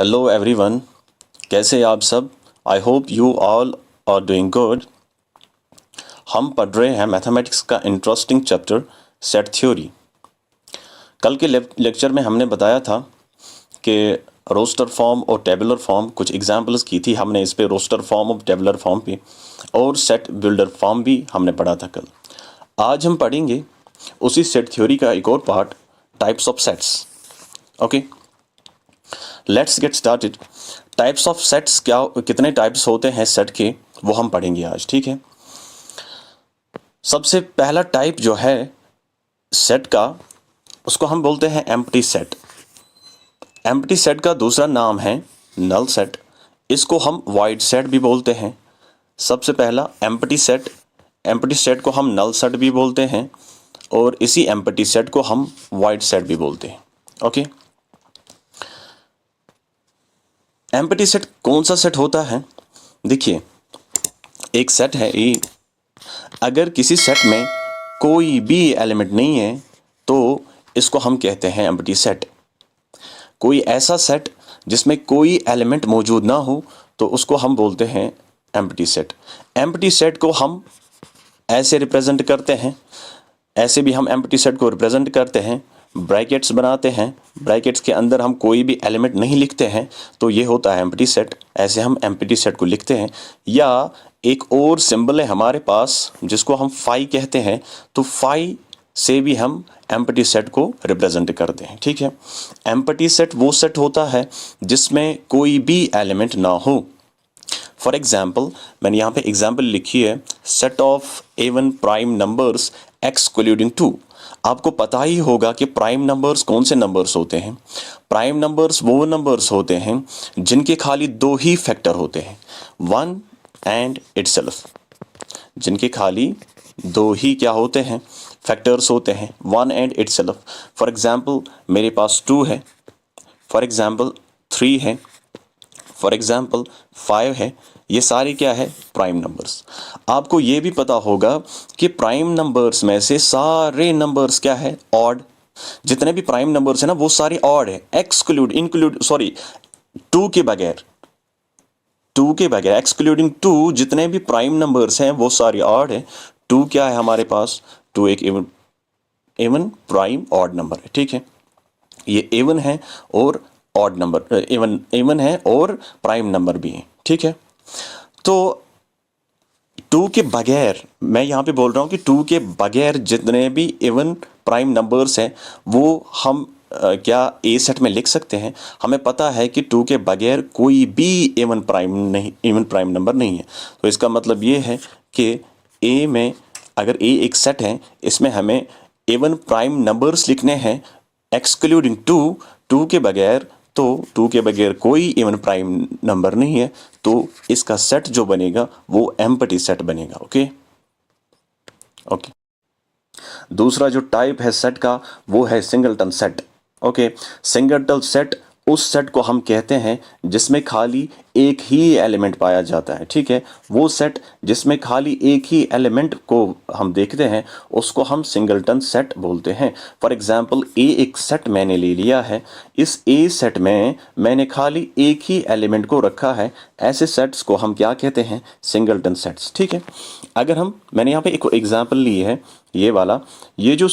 Hello everyone, कैसे हैं आप सब। I hope you all are doing good. हम पढ़ रहे हैं मैथमेटिक्स का इंटरेस्टिंग चैप्टर सेट थ्योरी। कल के लेक्चर में हमने बताया था कि रोस्टर फॉर्म और टेबुलर फॉर्म कुछ एग्जांपल्स की थी हमने इस पे, रोस्टर फॉर्म और टेबुलर फॉर्म पे, और सेट बिल्डर फॉर्म भी हमने पढ़ा था कल। आज हम पढ़ेंगे उसी सेट थ्योरी का एक और part, types of sets. Okay, let's get started. Types of sets क्या, कितने टाइप्स होते हैं सेट के, वो हम पढ़ेंगे आज। ठीक है, सबसे पहला टाइप जो है सेट का, उसको हम बोलते हैं एम्प्टी सेट। एम्प्टी सेट का दूसरा नाम है नल सेट। इसको हम वॉइड सेट भी बोलते हैं। सबसे पहला एम्प्टी सेट को हम नल सेट भी बोलते हैं, और इसी एम्प्टी सेट को हम वॉइड सेट भी बोलते हैं। ओके, एम्प्टी सेट कौन सा सेट होता है? देखिए, एक सेट है ए। अगर किसी सेट में कोई भी एलिमेंट नहीं है तो इसको हम कहते हैं एम्प्टी सेट। कोई ऐसा सेट जिसमें कोई एलिमेंट मौजूद ना हो तो उसको हम बोलते हैं एम्प्टी सेट। एम्प्टी सेट को हम ऐसे रिप्रेजेंट करते हैं, ऐसे भी हम एम्प्टी सेट को रिप्रेजेंट करते हैं, ब्रैकेट्स बनाते हैं, ब्रैकेट्स के अंदर हम कोई भी एलिमेंट नहीं लिखते हैं तो ये होता है एम्प्टी सेट। ऐसे हम एम्प्टी सेट को लिखते हैं। या एक और सिंबल है हमारे पास जिसको हम फाई कहते हैं, तो फाई से भी हम एम्प्टी सेट को रिप्रेजेंट करते हैं। ठीक है, एम्प्टी सेट वो सेट होता है जिसमें कोई भी एलिमेंट ना हो। फॉर एग्जाम्पल, मैंने यहाँ पे एग्जाम्पल लिखी है, set of even prime numbers excluding 2। आपको पता ही होगा कि प्राइम नंबर्स कौन से नंबर्स होते हैं। प्राइम नंबर्स वो नंबर्स होते हैं जिनके खाली दो ही फैक्टर होते हैं, वन एंड इटसेल्फ। जिनके खाली दो ही क्या होते हैं, फैक्टर्स होते हैं, one and itself. For example, मेरे पास 2 है, फॉर एग्जाम्पल 3 है, फॉर एग्जाम्पल 5 है। ये सारे क्या है, प्राइम नंबर्स। आपको ये भी पता होगा कि प्राइम नंबर्स में से सारे नंबर्स क्या है, ऑड। जितने भी प्राइम नंबर्स है ना वो सारे ऑड है, टू के बगैर एक्सक्लूडिंग 2 जितने भी प्राइम नंबर्स हैं वो सारे ऑड है। 2 क्या है हमारे पास, 2 एक इवन प्राइम ऑड नंबर है। ठीक है, ये इवन है और ऑड नंबर, इवन है और प्राइम नंबर भी है। ठीक है, तो 2 के बगैर, मैं यहाँ पे बोल रहा हूँ कि 2 के बगैर जितने भी इवन प्राइम नंबर्स हैं वो हम क्या ए सेट में लिख सकते हैं। हमें पता है कि 2 के बगैर कोई भी इवन प्राइम नंबर नहीं है। तो इसका मतलब ये है कि ए में, अगर ए एक सेट है, इसमें हमें इवन प्राइम नंबर्स लिखने हैं एक्सक्लूडिंग 2 के बगैर। तो 2 के बगैर कोई इवन प्राइम नंबर नहीं है, तो इसका सेट जो बनेगा वो एम्प्टी सेट बनेगा। ओके ओके, दूसरा जो टाइप है सेट का वो है singleton set. Okay, singleton set उस सेट को हम कहते हैं जिसमें खाली एक ही एलिमेंट पाया जाता है। ठीक है, वो सेट जिसमें खाली एक ही एलिमेंट को हम देखते हैं उसको हम सिंगलटन सेट बोलते हैं। फॉर एग्जांपल, ए एक सेट मैंने ले लिया है, इस ए सेट में मैंने खाली एक ही एलिमेंट को रखा है। ऐसे सेट्स को हम क्या कहते हैं, सिंगलटन सेट्स। ठीक है, अगर मैंने यहाँ पे एक एग्जाम्पल ली है, ये वाला, ये जो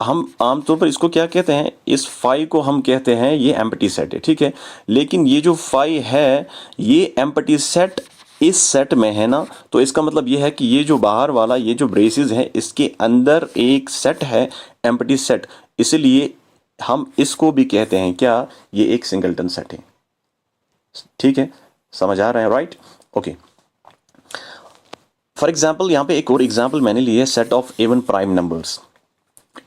हम आमतौर पर इसको क्या कहते हैं, इस फाई को हम कहते हैं ये एम्प्टी सेट है। ठीक है, लेकिन ये जो फाई है ये एम्प्टी सेट इस सेट में है ना, तो इसका मतलब ये है कि ये जो बाहर वाला, ये जो ब्रेसेस है, इसके अंदर एक सेट है एम्प्टी सेट, इसलिए हम इसको भी कहते हैं क्या, ये एक सिंगलटन सेट है। ठीक है, समझ आ रहा है, राइट? ओके, फॉर एग्जाम्पल यहाँ पे एक और एग्जाम्पल मैंने ली है, set of even prime numbers.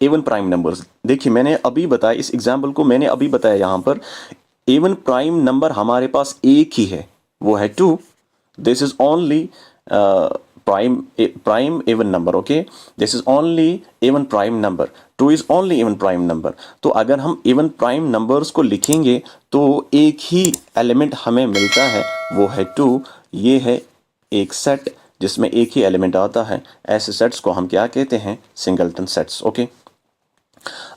Even prime numbers, देखिए मैंने अभी बताया, इस एग्जाम्पल को मैंने अभी बताया, यहाँ पर इवन प्राइम नंबर हमारे पास एक ही है, वो है 2। This is only prime even number. Okay, this is only even prime number, 2 is only even prime number. तो अगर हम इवन प्राइम नंबर्स को लिखेंगे तो एक ही एलिमेंट हमें मिलता है, वो है 2। ये है एक सेट जिसमें एक ही एलिमेंट आता है। ऐसे सेट्स को हम क्या कहते हैं, सिंगलटन सेट्स। ओके,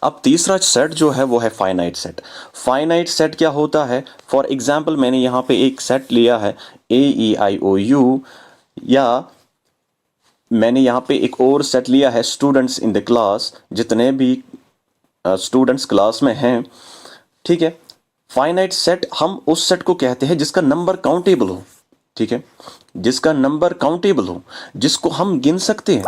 अब तीसरा सेट जो है वो है फाइनाइट सेट। फाइनाइट सेट क्या होता है? फॉर एग्जाम्पल मैंने यहाँ पे एक सेट लिया है AEIOU, या मैंने यहाँ पे एक और सेट लिया है स्टूडेंट्स इन द क्लास, जितने भी स्टूडेंट्स क्लास में हैं, ठीक है। फाइनाइट सेट हम उस सेट को कहते हैं जिसका नंबर काउंटेबल हो, ठीक है, जिसका नंबर काउंटेबल हो, जिसको हम गिन सकते हैं।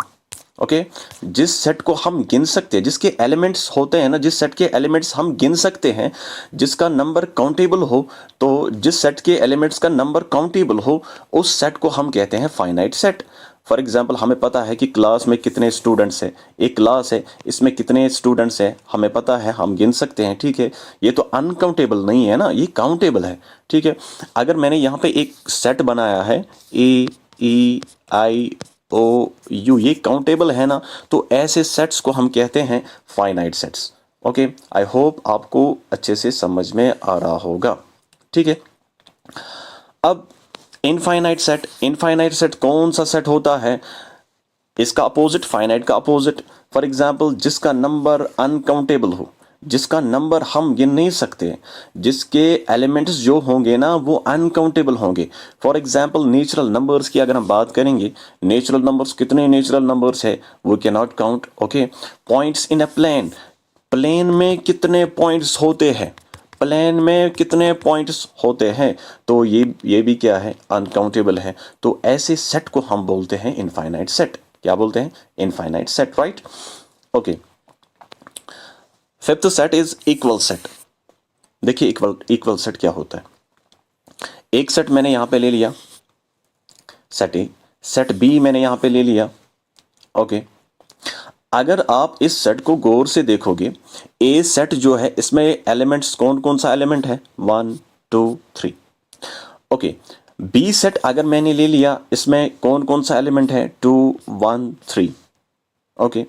ओके, जिस सेट को हम गिन सकते हैं, जिसके एलिमेंट्स होते हैं ना, जिस सेट के एलिमेंट्स हम गिन सकते हैं, जिसका नंबर काउंटेबल हो, तो जिस सेट के एलिमेंट्स का नंबर काउंटेबल हो, उस सेट को हम कहते हैं फाइनाइट सेट। फॉर एग्जाम्पल हमें पता है कि क्लास में कितने स्टूडेंट्स हैं, एक क्लास है, इसमें कितने स्टूडेंट्स हैं हमें पता है, हम गिन सकते हैं, ठीक है। ये तो अनकाउंटेबल नहीं है ना, ये काउंटेबल है, ठीक है। अगर मैंने यहाँ पे एक सेट बनाया है AEIOU, ये काउंटेबल है ना, तो ऐसे सेट्स को हम कहते हैं फाइनाइट सेट्स। ओके, आई होप आपको अच्छे से समझ में आ रहा होगा, ठीक है। अब इनफाइनाइट सेट कौन सा सेट होता है? इसका अपोजिट, फाइनाइट का अपोजिट। फॉर एग्जाम्पल जिसका नंबर अनकाउंटेबल हो, जिसका नंबर हम गिन नहीं सकते, जिसके एलिमेंट्स जो होंगे ना वो अनकाउंटेबल होंगे। फॉर एग्जाम्पल नेचुरल नंबर्स की अगर हम बात करेंगे, नेचुरल नंबर्स, कितने नेचुरल नंबर्स है वो can not count. Okay, points in a plane, plane में कितने पॉइंट्स होते हैं, प्लेन में कितने पॉइंट्स होते हैं, तो ये भी क्या है, अनकाउंटेबल है। तो ऐसे सेट को हम बोलते हैं इनफाइनाइट सेट। क्या बोलते हैं? Infinite set, right. Okay, fifth set is equal set. देखिए इक्वल सेट क्या होता है। एक सेट मैंने यहां पे ले लिया, सेट ए, सेट बी मैंने यहां पे ले लिया। ओके, अगर आप इस सेट को गौर से देखोगे, ए सेट जो है इसमें एलिमेंट्स कौन कौन सा एलिमेंट है, 1 2 3। ओके, बी सेट अगर मैंने ले लिया, इसमें कौन कौन सा एलिमेंट है, 2 1 3। ओके,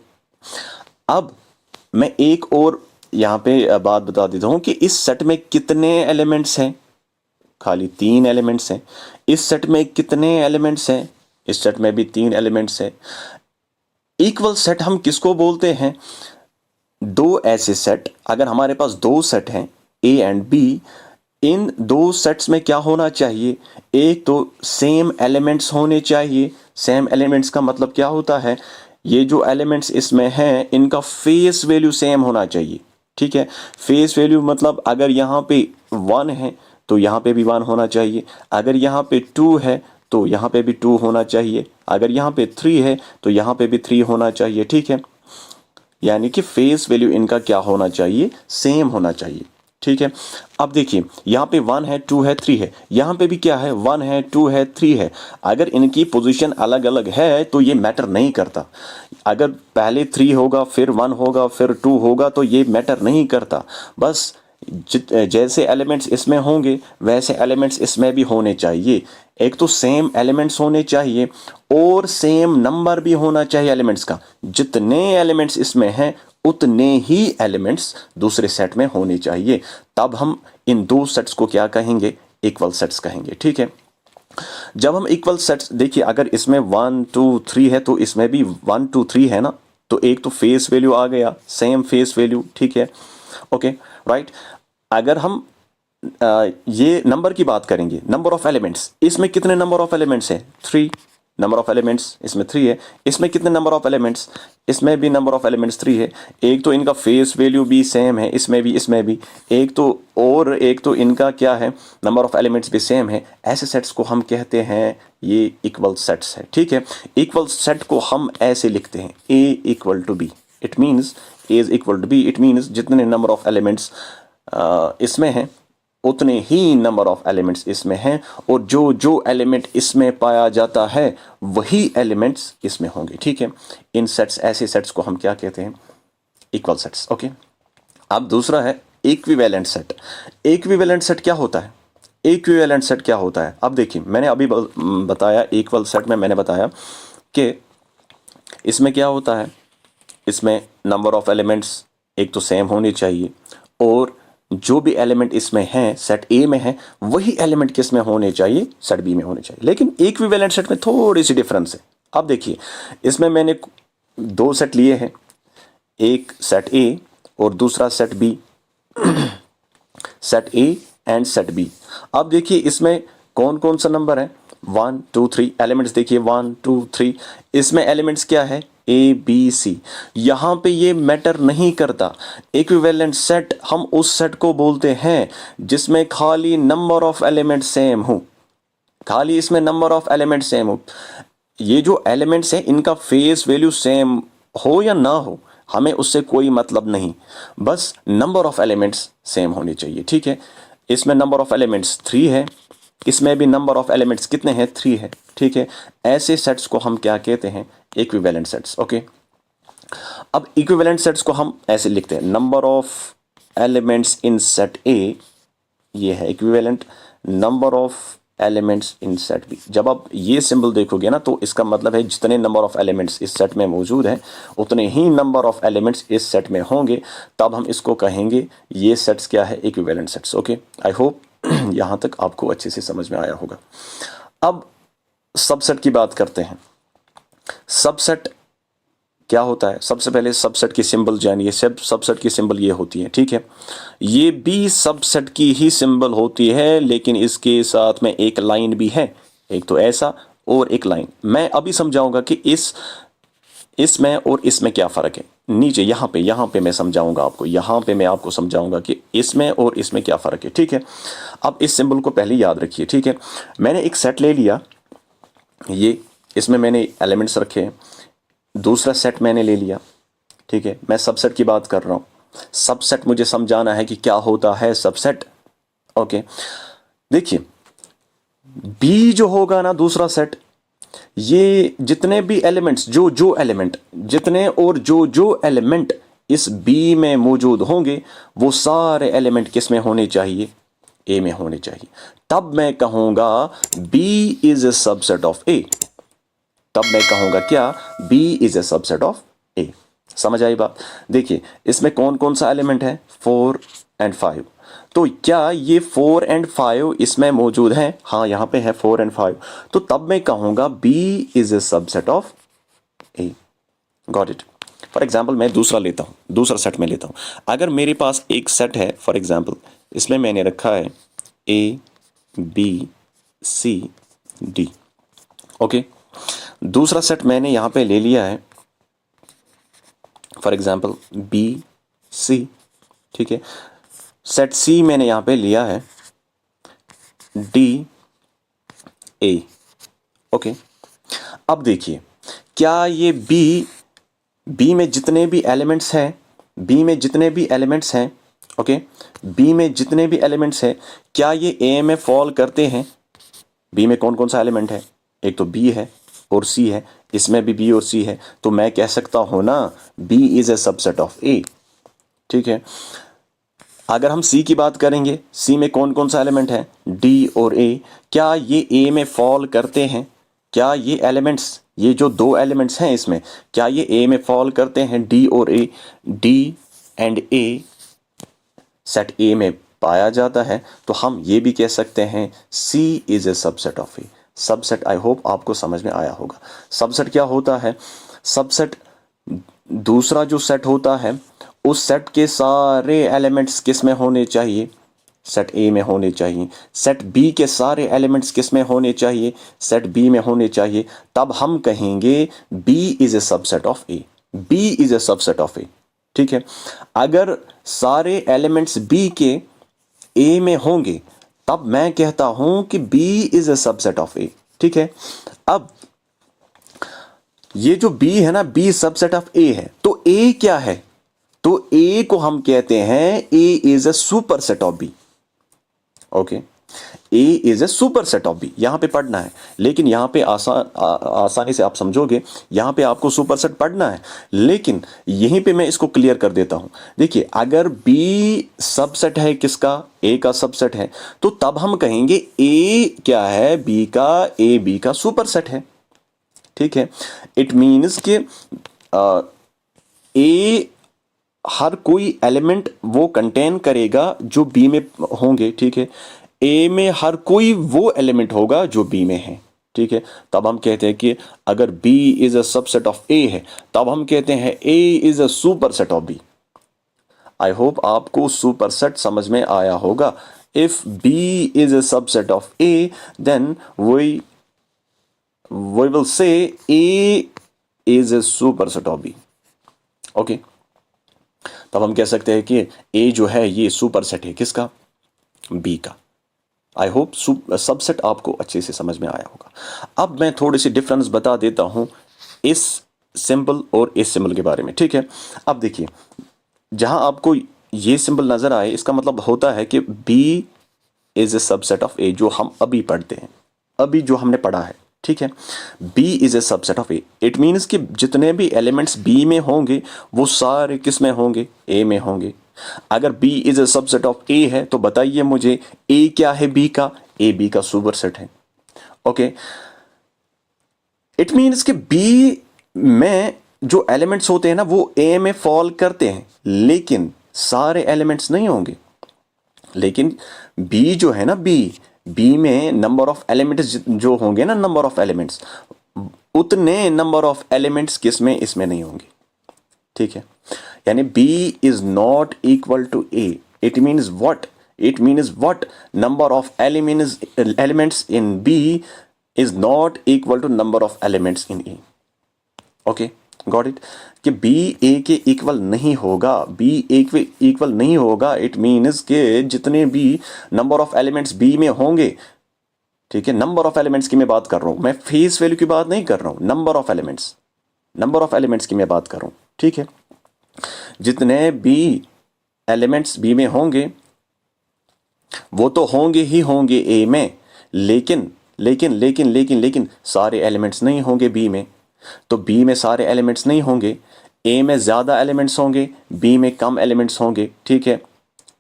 अब मैं एक और यहां पे बात बता देता हूं कि इस सेट में कितने एलिमेंट्स हैं, खाली 3 एलिमेंट्स हैं। इस सेट में कितने एलिमेंट्स हैं, इस सेट में भी 3 एलिमेंट्स हैं। इक्वल सेट हम किसको बोलते हैं? दो ऐसे सेट, अगर हमारे पास दो सेट हैं ए एंड बी, इन दो सेट्स में क्या होना चाहिए, एक तो सेम एलिमेंट्स होने चाहिए। सेम एलिमेंट्स का मतलब क्या होता है, ये जो एलिमेंट्स इसमें हैं इनका फेस वैल्यू सेम होना चाहिए, ठीक है। फेस वैल्यू मतलब अगर यहाँ पे 1 है तो यहाँ पे भी 1 होना चाहिए, अगर यहाँ पे 2 है तो यहाँ पे भी 2 होना चाहिए, अगर यहाँ पे 3 है तो यहाँ पे भी 3 होना चाहिए, ठीक है। यानी कि फेस वैल्यू इनका क्या होना चाहिए, सेम होना चाहिए, ठीक है। अब देखिए यहाँ पे 1 है, 2 है, 3 है, यहाँ पे भी क्या है, 1 है, 2 है, 3 है। अगर इनकी पोजीशन अलग अलग है तो ये मैटर नहीं करता। अगर पहले 3 होगा, फिर 1 होगा, फिर 2 होगा, तो ये मैटर नहीं करता। बस जैसे एलिमेंट्स इसमें होंगे वैसे एलिमेंट्स इसमें भी होने चाहिए। एक तो सेम एलिमेंट्स होने चाहिए और सेम नंबर भी होना चाहिए एलिमेंट्स का। जितने एलिमेंट्स इसमें हैं उतने ही एलिमेंट्स दूसरे सेट में होने चाहिए। तब हम इन दो सेट्स को क्या कहेंगे, इक्वल सेट्स कहेंगे, ठीक है। जब हम इक्वल सेट्स, देखिए अगर इसमें 1 2 3 है तो इसमें भी 1 2 3 है ना, तो एक तो फेस वैल्यू आ गया, सेम फेस वैल्यू, ठीक है। Okay, right. अगर हम ये नंबर की बात करेंगे, नंबर ऑफ एलिमेंट्स, इसमें कितने नंबर ऑफ एलिमेंट्स है, 3 नंबर ऑफ एलिमेंट्स इसमें 3 है। इसमें कितने नंबर ऑफ एलिमेंट्स, इसमें भी नंबर ऑफ एलिमेंट्स 3 है। एक तो इनका फेस वैल्यू भी सेम है, इसमें भी इसमें भी, एक तो और एक तो इनका क्या है, नंबर ऑफ एलिमेंट्स भी सेम है। ऐसे सेट्स को हम कहते हैं ये इक्वल सेट्स है, ठीक है। इक्वल सेट को हम ऐसे लिखते हैं, a equal to b, it means a is equal to b, it means जितने नंबर ऑफ एलिमेंट्स इसमें हैं उतने ही नंबर ऑफ एलिमेंट्स इसमें हैं, और जो जो एलिमेंट इसमें पाया जाता है वही एलिमेंट्स इसमें होंगे, ठीक है। इन सेट्स, ऐसे सेट्स को हम क्या कहते हैं, इक्वल सेट्स। ओके, अब दूसरा है इक्विवेलेंट सेट। इक्विवेलेंट सेट क्या होता है, इक्विवेलेंट सेट क्या होता है? अब देखिए मैंने अभी बताया, इक्वल सेट में मैंने बताया कि इसमें क्या होता है, इसमें नंबर ऑफ एलिमेंट्स एक तो सेम होने चाहिए, और जो भी एलिमेंट इसमें हैं सेट ए में है वही एलिमेंट किस में होने चाहिए, सेट बी में होने चाहिए। लेकिन इक्विवेलेंट सेट में थोड़ी सी डिफरेंस है। अब देखिए इसमें मैंने दो सेट लिए हैं, एक सेट ए और दूसरा set B, set A and set B. अब देखिए इसमें कौन कौन सा नंबर है, 1 2 3 एलिमेंट्स देखिए 1 2 3, इसमें एलिमेंट्स क्या है, ए बी सी। यहां पे ये मैटर नहीं करता। इक्विवेलेंट सेट हम उस सेट को बोलते हैं जिसमें खाली नंबर ऑफ एलिमेंट सेम हो, खाली इसमें नंबर ऑफ एलिमेंट सेम हो। ये जो एलिमेंट्स हैं इनका फेस वैल्यू सेम हो या ना हो, हमें उससे कोई मतलब नहीं, बस नंबर ऑफ एलिमेंट्स सेम होने चाहिए। ठीक है, इसमें नंबर ऑफ एलिमेंट्स 3 है, इसमें भी नंबर ऑफ एलिमेंट्स कितने हैं, 3 है। ठीक है, ऐसे सेट्स को हम क्या कहते हैं, इक्विवेलेंट सेट्स। ओके, अब इक्विवेलेंट सेट्स को हम ऐसे लिखते हैं, number of elements in set A, ये है equivalent, number of elements in set B. जब आप ये सिंबल देखोगे ना तो इसका मतलब है जितने नंबर ऑफ एलिमेंट्स इस सेट में मौजूद हैं उतने ही नंबर ऑफ एलिमेंट्स इस सेट में होंगे, तब हम इसको कहेंगे ये सेट्स क्या है, equivalent sets. Okay, I hope यहाँ तक आपको अच्छे से समझ में आया होगा। अब सबसेट की बात करते हैं। सबसेट क्या होता है, सबसे पहले सबसेट की सिंबल जानिए। सबसेट की सिंबल ये होती है। ठीक है, ये भी सबसेट की ही सिंबल होती है, लेकिन इसके साथ में एक लाइन भी है, एक तो ऐसा और एक लाइन। मैं अभी समझाऊंगा कि इसमें और इसमें क्या फ़र्क है। नीचे यहाँ पे मैं समझाऊंगा आपको, यहाँ पे मैं आपको समझाऊंगा कि इसमें और इसमें क्या फ़र्क है। ठीक है, अब इस सिंबल को पहले याद रखिए। ठीक है, मैंने एक सेट ले लिया, ये इसमें मैंने एलिमेंट्स रखे, दूसरा सेट मैंने ले लिया। ठीक है, मैं सबसेट की बात कर रहा हूँ। सबसेट मुझे समझाना है कि क्या होता है सबसेट। ओके, देखिए बी जो होगा ना, दूसरा सेट, ये जितने भी एलिमेंट्स, जो एलिमेंट, जितने और जो एलिमेंट इस बी में मौजूद होंगे वो सारे एलिमेंट किस में होने चाहिए, ए में होने चाहिए। तब मैं कहूंगा B is a subset of a. तब मैं कहूंगा क्या, b is a subset of a. समझ आई बात। देखिए इसमें कौन कौन सा एलिमेंट है, 4 एंड 5। तो क्या ये 4 एंड 5 इसमें मौजूद हैं, हाँ यहां पे है 4 एंड 5। तो तब मैं कहूंगा B is a subset of A. Got it. For example मैं दूसरा लेता हूं, दूसरा सेट में लेता हूं। अगर मेरे पास एक सेट है, फॉर एग्जाम्पल इसमें मैंने रखा है A B C D. Okay, दूसरा सेट मैंने यहां पे ले लिया है, फॉर एग्जाम्पल बी सी। ठीक है, सेट सी मैंने यहां पे लिया है डी ए। ओके, अब देखिए क्या ये बी में जितने भी एलिमेंट्स हैं, बी में जितने भी एलिमेंट्स हैं, ओके, बी में जितने भी एलिमेंट्स हैं, क्या ये ए में फॉल करते हैं। बी में कौन कौन सा एलिमेंट है, एक तो बी है और सी है, इसमें भी बी और सी है, तो मैं कह सकता हूं ना b is a subset of a. ठीक है, अगर हम सी की बात करेंगे, सी में कौन कौन सा एलिमेंट है, डी और ए, क्या ये ए में फॉल करते हैं, क्या ये एलिमेंट्स, ये जो दो एलिमेंट्स हैं इसमें, क्या ये ए में फॉल करते हैं, डी और a. D and a set a में पाया जाता है, तो हम ये भी कह सकते हैं c is a subset of a. Subset, I hope आपको समझ में आया होगा। सबसेट क्या होता है, सबसेट दूसरा जो सेट होता है उस सेट के सारे एलिमेंट्स किस में होने चाहिए, सेट ए में होने चाहिए। सेट बी के सारे एलिमेंट्स किस में होने चाहिए, सेट बी में होने चाहिए। तब हम कहेंगे b is a subset of a. B is a subset of a. ठीक है, अगर सारे एलिमेंट्स बी के ए में होंगे तब मैं कहता हूं कि b is a subset of a. ठीक है, अब ये जो बी है ना, बी सबसेट ऑफ ए है, तो ए क्या है, तो ए को हम कहते हैं a is a superset of b. Okay, a is a superset of b, यहां पे पढ़ना है, लेकिन यहां पे आसानी से आप समझोगे, यहां पे आपको सुपर सेट पढ़ना है, लेकिन यहीं पे मैं इसको क्लियर कर देता हूं। देखिए अगर बी सबसेट है किसका, ए का सबसेट है, तो तब हम कहेंगे ए क्या है, बी का, ए बी का सुपर सेट है। ठीक है, इट मीन्स कि ए हर कोई एलिमेंट वो कंटेन करेगा जो बी में होंगे। ठीक है, ए में हर कोई वो एलिमेंट होगा जो बी में है। ठीक है, तब हम कहते हैं कि अगर b is a subset of a है, तब हम कहते हैं a is a superset of b. I hope आपको सुपरसेट समझ में आया होगा. If b is a subset of A, then we will say A is a superset of B. Okay, तब हम कह सकते हैं कि A जो है ये सुपरसेट है किसका? B का. आई होप सबसेट आपको अच्छे से समझ में आया होगा. अब मैं थोड़ी सी डिफरेंस बता देता हूं इस सिंबल और इस सिंबल के बारे में. ठीक है, अब देखिए, जहां आपको ये सिंबल नजर आए इसका मतलब होता है कि B is a subset of A, जो हम अभी पढ़ते हैं, अभी जो हमने पढ़ा है. ठीक है, B is a subset of A. It means कि जितने भी एलिमेंट्स B में होंगे वो सारे किस में होंगे? A में होंगे. अगर B is a subset of A है तो बताइए मुझे A क्या है B का? A B का सुपरसेट है. ओके, इट मीन्स कि B में जो एलिमेंट्स होते हैं ना वो A में फॉल करते हैं, लेकिन सारे एलिमेंट्स नहीं होंगे. लेकिन B जो है ना, B में नंबर ऑफ एलिमेंट्स जो होंगे ना, नंबर ऑफ एलिमेंट्स, उतने नंबर ऑफ एलिमेंट्स किस में? इसमें नहीं होंगे. ठीक है, यानी B is not equal to A. It means what? It means what? Number of elements in B is not equal to number of elements in A. Okay, got it? कि B A के इक्वल नहीं होगा. B A के इक्वल नहीं होगा. It means के जितने भी नंबर ऑफ एलिमेंट्स B में होंगे, ठीक है, नंबर ऑफ एलिमेंट्स की मैं बात कर रहा हूं, मैं फेस वैल्यू की बात नहीं कर रहा हूं. नंबर ऑफ एलिमेंट्स की मैं बात कर रहा हूं. ठीक है, जितने भी एलिमेंट्स B में होंगे वो तो होंगे ही होंगे A में, लेकिन लेकिन लेकिन लेकिन लेकिन सारे एलिमेंट्स नहीं होंगे B में. तो B में सारे एलिमेंट्स नहीं होंगे, A में ज़्यादा एलिमेंट्स होंगे, B में कम एलिमेंट्स होंगे. ठीक है,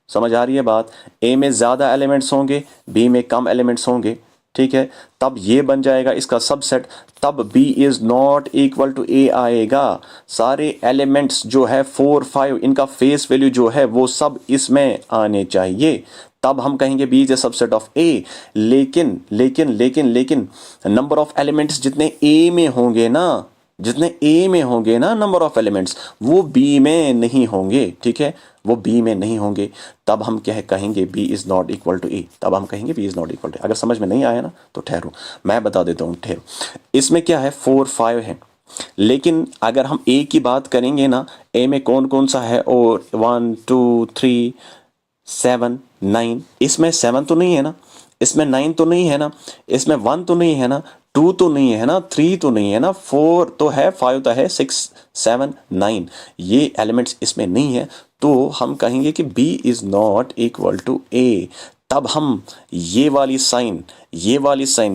समझ आ रही है बात? A में ज़्यादा एलिमेंट्स होंगे, B में कम एलिमेंट्स होंगे. ठीक है, तब ये बन जाएगा इसका सबसेट. तब B is not equal to A आएगा. सारे एलिमेंट्स जो है 4, 5, इनका फेस वैल्यू जो है वो सब इसमें आने चाहिए. तब हम कहेंगे B is a subset of A. लेकिन लेकिन लेकिन लेकिन नंबर ऑफ एलिमेंट्स जितने A में होंगे ना, जितने A में होंगे ना नंबर ऑफ एलिमेंट्स, वो B में नहीं होंगे. ठीक है, वो B में नहीं होंगे. तब हम कहेंगे B is not equal to A. तब हम कहेंगे B is not equal to. अगर समझ में नहीं आया ना तो ठहरो, मैं बता देता हूँ. ठहरो, इसमें क्या है? 4, 5 है. लेकिन अगर हम A की बात करेंगे ना, A में कौन कौन सा है? और 1, 2, 3, 7, 9. इसमें 7 तो नहीं है ना, इसमें 9 तो नहीं है ना, इसमें 1 तो नहीं है ना, 2 तो नहीं है ना, 3 तो नहीं है ना, 4 तो है, 5 तो है, 6, 7, 9, ये एलिमेंट्स इसमें नहीं है. तो हम कहेंगे कि B is not equal to A. तब हम ये वाली साइन,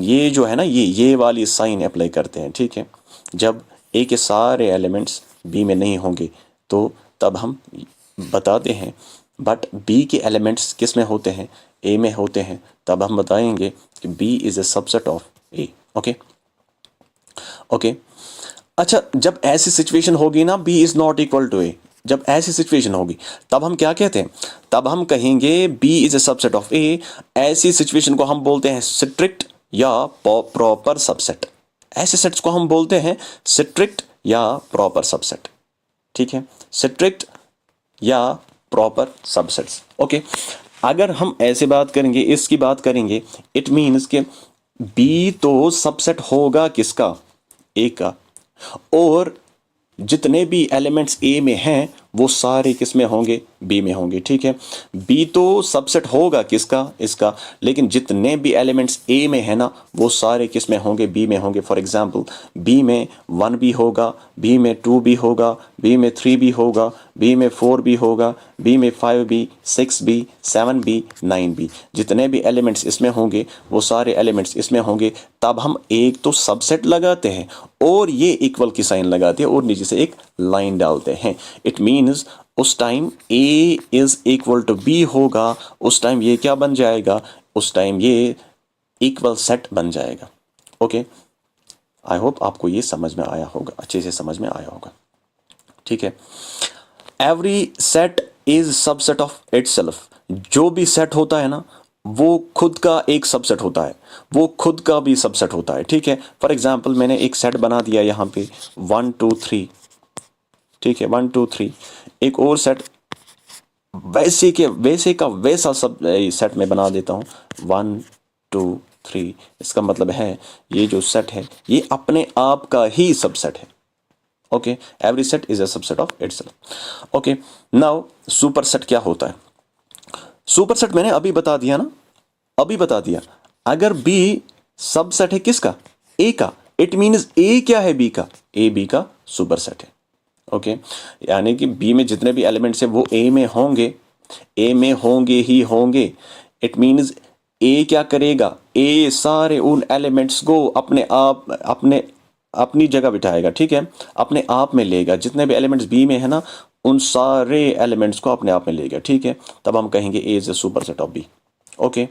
ये जो है ना, ये वाली साइन अप्लाई करते हैं. ठीक है, जब A के सारे एलिमेंट्स B में नहीं होंगे तो तब हम बताते हैं बट B के एलिमेंट्स किस में होते हैं? A में होते हैं. तब हम बताएंगे कि B is a subset of A. Okay okay, अच्छा, जब ऐसी सिचुएशन होगी ना, B is not equal to A, जब ऐसी सिचुएशन होगी तब हम क्या कहते हैं? तब हम कहेंगे B is a subset of A. ऐसी सिचुएशन को हम बोलते हैं स्ट्रिक्ट या प्रॉपर सबसेट. ऐसे सेट्स को हम बोलते हैं स्ट्रिक्ट या प्रॉपर सबसेट. ठीक है, स्ट्रिक्ट या प्रॉपर सबसेट्स. ओके, अगर हम ऐसे बात करेंगे, इसकी बात करेंगे, इट मीन्स कि B तो सबसेट होगा किसका? A का. और जितने भी एलिमेंट्स A में हैं वो सारे किस में होंगे? B में होंगे. ठीक है, B तो सबसेट होगा किसका? इसका. लेकिन जितने भी एलिमेंट्स A में है ना वो सारे किस में होंगे? B में होंगे. फॉर एग्जांपल, B में 1 भी होगा, B में 2 भी होगा, B में 3 भी होगा, B में 4 भी होगा, B में 5 भी, 6 भी, 7 भी, 9 भी. जितने भी एलिमेंट्स इसमें होंगे वो सारे एलिमेंट्स इसमें होंगे. तब हम एक तो सबसेट लगाते हैं और ये इक्वल की साइन लगाते हैं और नीचे से एक लाइन डालते हैं. इट मीन्स उस time A is equal to B होगा. उस टाइम ये क्या बन जाएगा? उस टाइम ये इक्वल सेट बन जाएगा. ओके, आई होप आपको ये समझ में आया होगा, अच्छे से समझ में आया होगा. ठीक है, every set is subset of itself. जो भी सेट होता है ना वो खुद का एक सबसेट होता है, वो खुद का भी सबसेट होता है. ठीक है, फॉर एग्जांपल मैंने एक सेट बना दिया यहाँ पे 1, 2, 3. ठीक है, 1, 2, 3. एक और सेट वैसे का वैसा सब सेट में बना देता हूँ 1 2 3। इसका मतलब है ये जो सेट है ये अपने आप का ही सबसेट है। Okay, every set is a subset of itself. Okay, now super set क्या होता है? सुपर सेट मैंने अभी बता दिया ना, अभी बता दिया। अगर बी सबसेट है किसका? ए का, इट मीन्स ए क्या है? बी का। ए बी का सुपर सेट है। ओके, यानी कि बी में जितने भी एलिमेंट्स है वो ए में होंगे, ए में होंगे ही होंगे। इट मीन्स ए क्या करेगा? ए सारे उन एलिमेंट्स को अपने आप अपनी जगह बिठाएगा, ठीक है, अपने आप में लेगा। जितने भी एलिमेंट्स बी में है ना, उन सारे एलिमेंट्स को अपने आप में लेगा, ठीक है। तब हम कहेंगे a is a superset of b. Okay,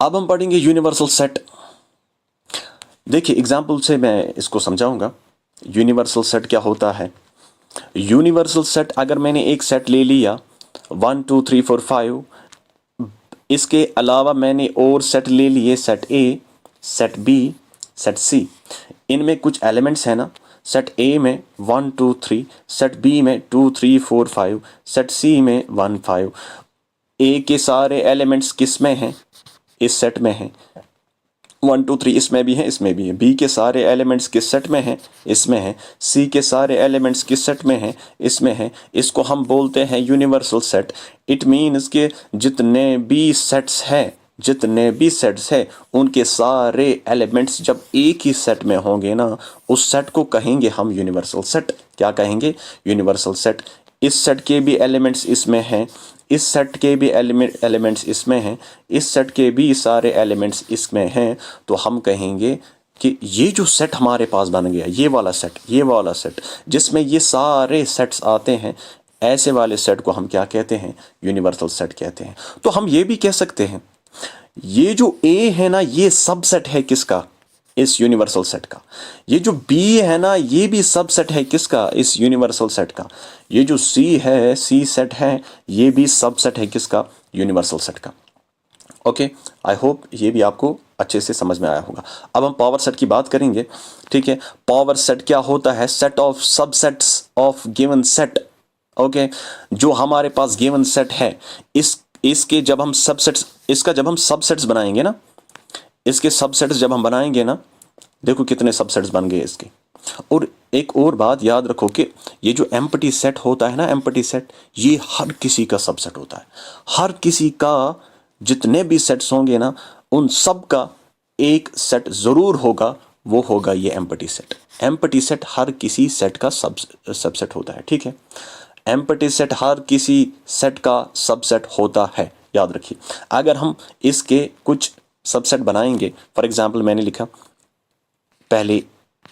अब हम पढ़ेंगे यूनिवर्सल सेट। देखिए एग्जाम्पल से मैं इसको समझाऊंगा। यूनिवर्सल सेट क्या होता है? यूनिवर्सल सेट, अगर मैंने एक सेट ले लिया 1 2 3 4 5, इसके अलावा मैंने और सेट ले लिए, set a, set B, set c. इनमें कुछ एलिमेंट्स हैं ना, सेट ए में 1 2 3, सेट बी में 2 3 4 5, सेट सी में 1 5। ए के सारे एलिमेंट्स किस में हैं? इस सेट में हैं। 1 2 3 इसमें भी है, इसमें भी है। बी के सारे एलिमेंट्स किस सेट में हैं? इसमें हैं। सी के सारे एलिमेंट्स किस सेट में हैं? इसमें हैं। इसको हम बोलते हैं यूनिवर्सल सेट। इट मीन्स के जितने भी सेट्स हैं उनके सारे एलिमेंट्स जब एक ही सेट में होंगे ना, उस सेट को कहेंगे हम यूनिवर्सल सेट। क्या कहेंगे? Universal set. इस सेट के भी एलिमेंट्स इसमें हैं, इस सेट के भी एलिमेंट्स इसमें हैं, इस सेट के भी सारे एलिमेंट्स इसमें हैं। तो हम कहेंगे कि ये जो सेट हमारे पास बन गया, ये वाला सेट जिसमें ये सारे सेट्स आते हैं, ऐसे वाले सेट को हम क्या कहते हैं? यूनिवर्सल सेट कहते हैं। तो हम ये भी कह सकते हैं ये जो ए है ना, ये सबसेट है किसका? इस यूनिवर्सल सेट का। ये जो बी है ना, ये भी सबसेट है किसका? इस यूनिवर्सल सेट का। ये जो सी है, सी सेट है, ये भी सबसेट है किसका? यूनिवर्सल सेट का। ओके, आई होप ये भी आपको अच्छे से समझ में आया होगा। अब हम पावर सेट की बात करेंगे, ठीक है। पावर सेट क्या होता है? Set of subsets of given set. Okay, जो हमारे पास गिवन सेट है, इसके जब हम सबसेट्स, इसका जब हम सबसेट्स बनाएंगे ना, इसके सबसेट्स जब हम बनाएंगे ना, देखो कितने सबसेट्स बन गए इसके। और एक और बात याद रखो कि ये जो एम्प्टी सेट होता है ना, एम्प्टी सेट, ये हर किसी का सबसेट होता है। हर किसी का जितने भी सेट्स होंगे ना, उन सब का एक सेट जरूर होगा, वो होगा ये एम्प्टी सेट। एम्प्टी सेट हर किसी सेट का सबसेट होता है, ठीक है। एम्प्टी सेट हर किसी सेट का सबसेट होता है, याद रखिए। अगर हम इसके कुछ सबसेट बनाएंगे, फॉर एग्जाम्पल मैंने लिखा पहले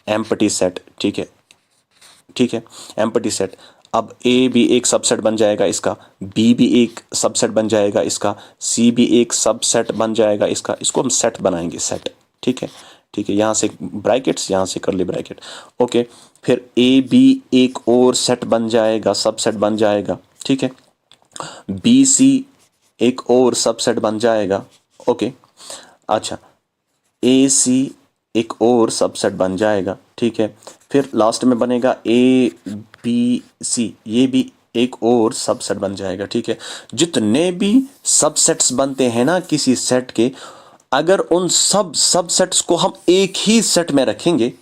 एम्प्टी सेट, ठीक है, एम्प्टी सेट। अब ए भी एक सबसेट बन जाएगा इसका, बी भी एक सबसेट बन जाएगा इसका, सी भी एक सबसेट बन जाएगा इसका। इसको हम सेट बनाएंगे, सेट, ठीक है। यहाँ से ब्रैकेट्स, यहाँ से करली ब्रैकेट। ओके, फिर ए बी एक और सेट बन जाएगा, सबसेट बन जाएगा, ठीक है। बी सी एक और सबसेट बन जाएगा। ओके, अच्छा, ए सी एक और सबसेट बन जाएगा, ठीक है। फिर लास्ट में बनेगा ए बी सी, ये भी एक और सबसेट बन जाएगा, ठीक है। जितने भी सबसेट्स बनते हैं ना किसी सेट के, अगर उन सब सबसेट्स को हम एक ही सेट में रखेंगे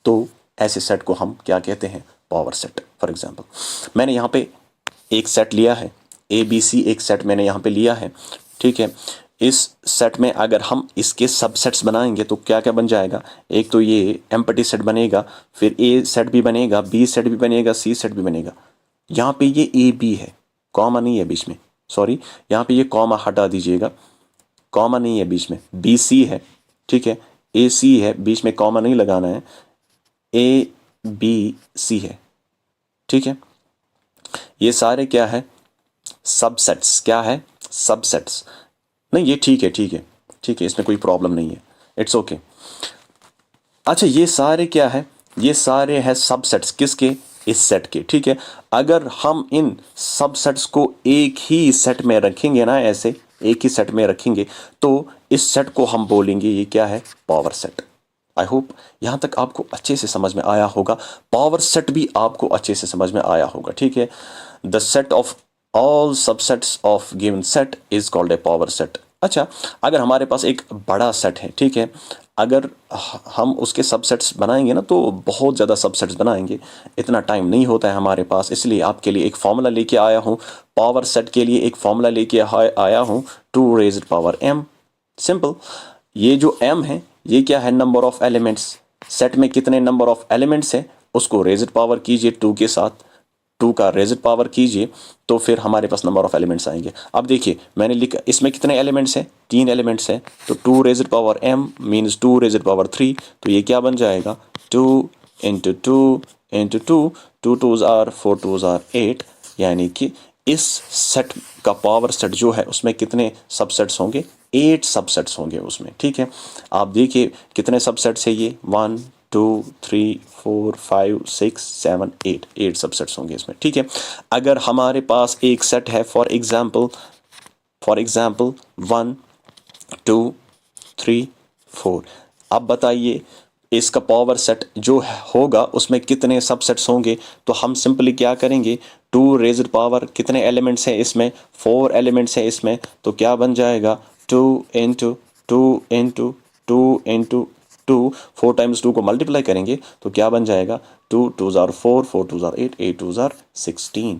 तो ऐसे सेट को हम क्या कहते हैं? Power set. फॉर एग्जांपल मैंने यहाँ पे एक सेट लिया है, ए बी सी एक सेट मैंने यहाँ पे लिया है, ठीक है। इस सेट में अगर हम इसके सबसेट्स बनाएंगे तो क्या क्या बन जाएगा? एक तो ये एम्प्टी सेट बनेगा, फिर ए सेट भी बनेगा, बी सेट भी बनेगा, सी सेट भी बनेगा। यहाँ पे ये ए बी है, कॉमा नहीं है बीच में, सॉरी, यहाँ पे ये कॉमा हटा दीजिएगा, कॉमा नहीं है बीच में। बी सी है, ठीक है, ए सी है, बीच में कॉमा नहीं लगाना है, ए बी सी है, ठीक है। ये सारे क्या है? सबसेट्स। क्या है? सबसेट्स। नहीं, ये ठीक है, इसमें कोई प्रॉब्लम नहीं है, इट्स ओके। अच्छा, ये सारे क्या है? ये सारे हैं सबसेट्स किसके? इस सेट के, ठीक है। अगर हम इन सबसेट्स को एक ही सेट में रखेंगे ना, ऐसे एक ही सेट में रखेंगे, तो इस सेट को हम बोलेंगे ये क्या है? Power set. आई होप यहाँ तक आपको अच्छे से समझ में आया होगा। पावर सेट भी आपको अच्छे से समझ में आया होगा, ठीक है। The set of all subsets of given set is called a power set. अच्छा, अगर हमारे पास एक बड़ा सेट है, ठीक है, अगर हम उसके सबसेट्स बनाएंगे ना तो बहुत ज़्यादा सबसेट्स बनाएंगे, इतना टाइम नहीं होता है हमारे पास, इसलिए आपके लिए एक फॉर्मूला लेके आया हूँ। पावर सेट के लिए एक फॉर्मूला लेके आया हूँ, 2 रेज़्ड पावर m। सिंपल, ये जो m है ये क्या है, नंबर ऑफ एलिमेंट्स। सेट में कितने नंबर ऑफ एलिमेंट्स हैं उसको रेज़्ड पावर कीजिए 2 के साथ, 2 का रेज़्ड पावर कीजिए तो फिर हमारे पास नंबर ऑफ एलिमेंट्स आएंगे। अब देखिए मैंने लिखा, इसमें कितने एलिमेंट्स हैं, 3 एलिमेंट्स हैं, तो 2 raised power m means 2 raised power 3, तो ये क्या बन जाएगा, 2 into 2 into 2, 2 2s are 4 2s are 8, यानी कि इस सेट का पावर सेट जो है उसमें कितने सबसेट्स होंगे, 8 सबसेट्स होंगे उसमें, ठीक है। आप देखिए कितने सबसेट्स है ये, 1 2 3 4 5 6 7 8 सबसेट्स होंगे इसमें, ठीक है। अगर हमारे पास एक सेट है फॉर एग्जांपल 1 2 3 4, अब बताइए इसका पावर सेट जो होगा उसमें कितने सबसेट्स होंगे, तो हम सिंपली क्या करेंगे, 2 रेज़्ड पावर कितने एलिमेंट्स हैं इसमें, 4 एलिमेंट्स हैं इसमें, तो क्या बन जाएगा, 2 इंटू 2 इंटू 2 इंटू 2, 4 टाइम्स 2 को मल्टीप्लाई करेंगे तो क्या बन जाएगा, 2 2s are 4 4 2s are 8 8 2s are 16।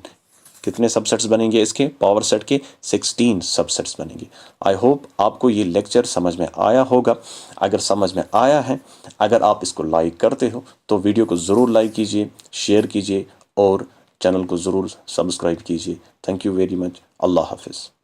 कितने सबसेट्स बनेंगे इसके पावर सेट के, 16 सबसेट्स बनेंगे। आई होप आपको ये लेक्चर समझ में आया होगा। अगर समझ में आया है, अगर आप इसको लाइक करते हो तो वीडियो को ज़रूर लाइक कीजिए, शेयर कीजिए और चैनल को ज़रूर सब्सक्राइब कीजिए। Thank you very much. अल्लाह हाफिज़।